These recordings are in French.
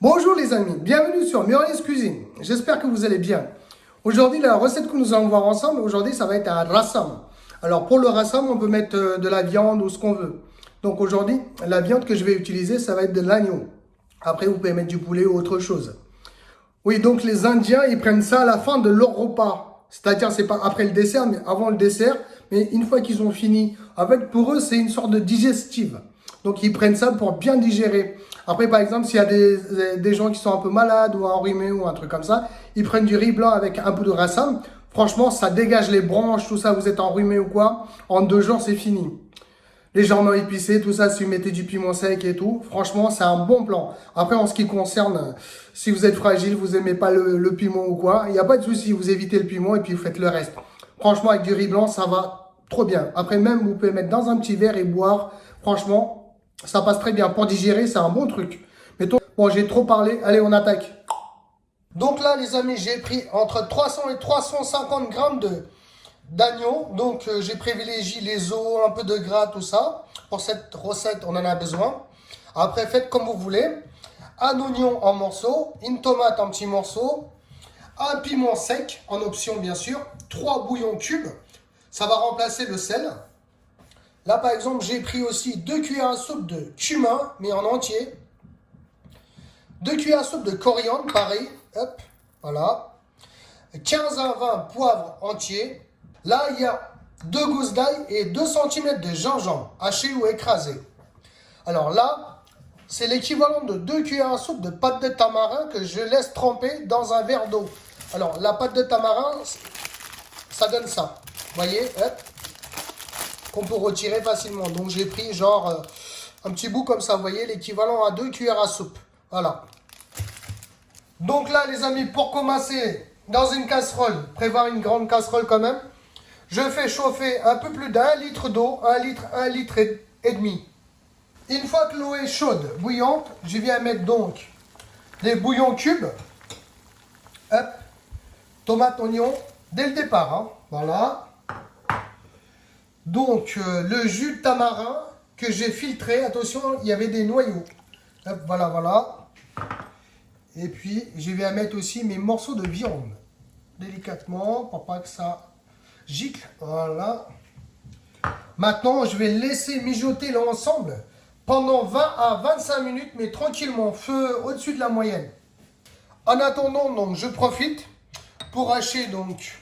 Bonjour les amis, bienvenue sur Muriel's Cuisine. J'espère que vous allez bien. Aujourd'hui, la recette que nous allons voir ensemble, aujourd'hui, ça va être un rassam. Alors pour le rassam, on peut mettre de la viande ou ce qu'on veut. Donc aujourd'hui, la viande que je vais utiliser, ça va être de l'agneau. Après, vous pouvez mettre du poulet ou autre chose. Oui, donc les Indiens, ils prennent ça à la fin de leur repas. C'est-à-dire, c'est pas après le dessert, mais avant le dessert. Mais une fois qu'ils ont fini, en fait, pour eux, c'est une sorte de digestive. Donc, ils prennent ça pour bien digérer. Après, par exemple, s'il y a des gens qui sont un peu malades ou enrhumés ou un truc comme ça, ils prennent du riz blanc avec un peu de rassam. Franchement, ça dégage les branches, tout ça, vous êtes enrhumé ou quoi. En 2 jours, c'est fini. Légèrement épicé, tout ça, si vous mettez du piment sec et tout, franchement, c'est un bon plan. Après, en ce qui concerne, si vous êtes fragile, vous aimez pas le piment ou quoi, il n'y a pas de souci, vous évitez le piment et puis vous faites le reste. Franchement, avec du riz blanc, ça va trop bien. Après, même, vous pouvez mettre dans un petit verre et boire. Franchement, ça passe très bien. Pour digérer, c'est un bon truc. Bon, j'ai trop parlé. Allez, on attaque. Donc là, les amis, j'ai pris entre 300 et 350 grammes d'agneau. Donc, j'ai privilégié les os, un peu de gras, tout ça. Pour cette recette, on en a besoin. Après, faites comme vous voulez. Un oignon en morceaux, une tomate en petits morceaux, un piment sec en option, bien sûr. 3 bouillons cubes. Ça va remplacer le sel. Là, par exemple, j'ai pris aussi 2 cuillères à soupe de cumin, mais en entier. 2 cuillères à soupe de coriandre, pareil. Hop, voilà. 15 à 20 poivres entiers. Là, il y a 2 gousses d'ail et 2 cm de gingembre, haché ou écrasé. Alors là, c'est l'équivalent de 2 cuillères à soupe de pâte de tamarin que je laisse tremper dans un verre d'eau. Alors, la pâte de tamarin, ça donne ça. Vous voyez, hop, qu'on peut retirer facilement. Donc, j'ai pris genre un petit bout comme ça, vous voyez, l'équivalent à 2 cuillères à soupe. Voilà. Donc là, les amis, pour commencer, dans une casserole, prévoir une grande casserole quand même, je fais chauffer un peu plus d'1 litre d'eau, 1 litre et demi. Une fois que l'eau est chaude, bouillante, je viens mettre donc les bouillons cubes. Hop, tomate, oignon, dès le départ, hein, voilà. Donc, le jus de tamarin que j'ai filtré, attention, il y avait des noyaux. Hop, voilà, voilà. Et puis, je vais mettre aussi mes morceaux de viande, délicatement, pour pas que ça gicle, voilà. Maintenant, je vais laisser mijoter l'ensemble pendant 20 à 25 minutes, mais tranquillement, feu au-dessus de la moyenne. En attendant, donc, je profite pour hacher donc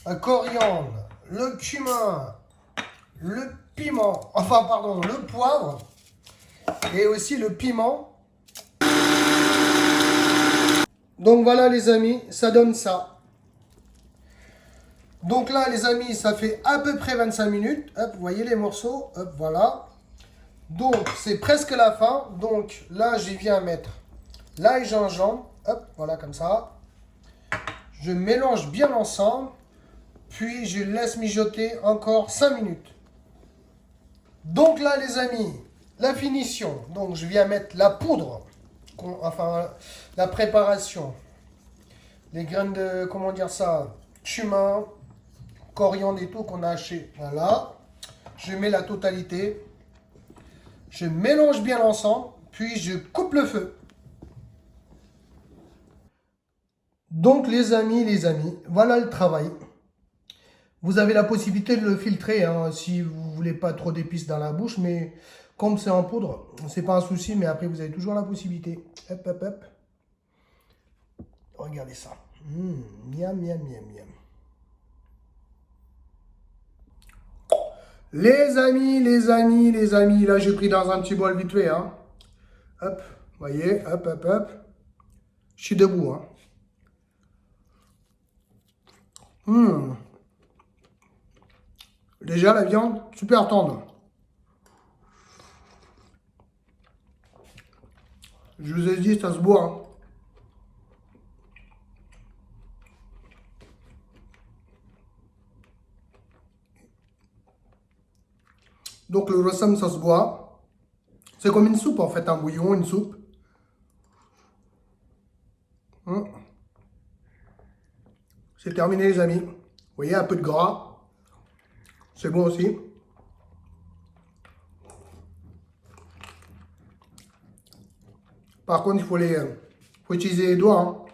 un coriandre, le cumin, le piment, enfin pardon, le poivre et aussi le piment. Donc voilà les amis, ça donne ça. Donc là les amis, ça fait à peu près 25 minutes. Hop, vous voyez les morceaux, hop, voilà. Donc c'est presque la fin. Donc là, j'y viens mettre l'ail gingembre. Hop, voilà comme ça. Je mélange bien ensemble. Puis je laisse mijoter encore 5 minutes. Donc là les amis, la finition. Donc je viens mettre la poudre. Enfin, la préparation. Les graines de, comment dire ça, cumin, coriandre et tout qu'on a haché. Voilà. Je mets la totalité. Je mélange bien l'ensemble. Puis je coupe le feu. Donc les amis, voilà le travail. Vous avez la possibilité de le filtrer hein, si vous voulez pas trop d'épices dans la bouche. Mais comme c'est en poudre, c'est pas un souci. Mais après, vous avez toujours la possibilité. Hop, hop, hop. Regardez ça. Miam, miam, miam, miam. Les amis, là j'ai pris dans un petit bol vite fait. Hein. Hop, voyez, hop, hop, hop. Je suis debout. Hein. Déjà la viande, super tendre. Je vous ai dit, ça se boit. Hein. Donc le rossam, ça se boit. C'est comme une soupe en fait, un bouillon, une soupe. C'est terminé les amis. Vous voyez, un peu de gras. C'est bon aussi. Par contre, il faut utiliser les doigts.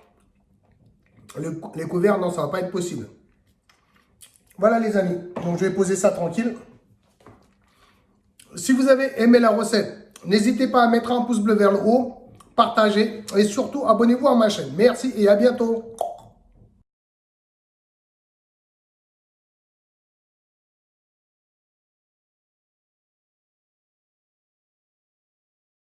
Hein. Les couverts, non, ça va pas être possible. Voilà les amis. Donc je vais poser ça tranquille. Si vous avez aimé la recette, n'hésitez pas à mettre un pouce bleu vers le haut, partagez et surtout abonnez-vous à ma chaîne. Merci et à bientôt.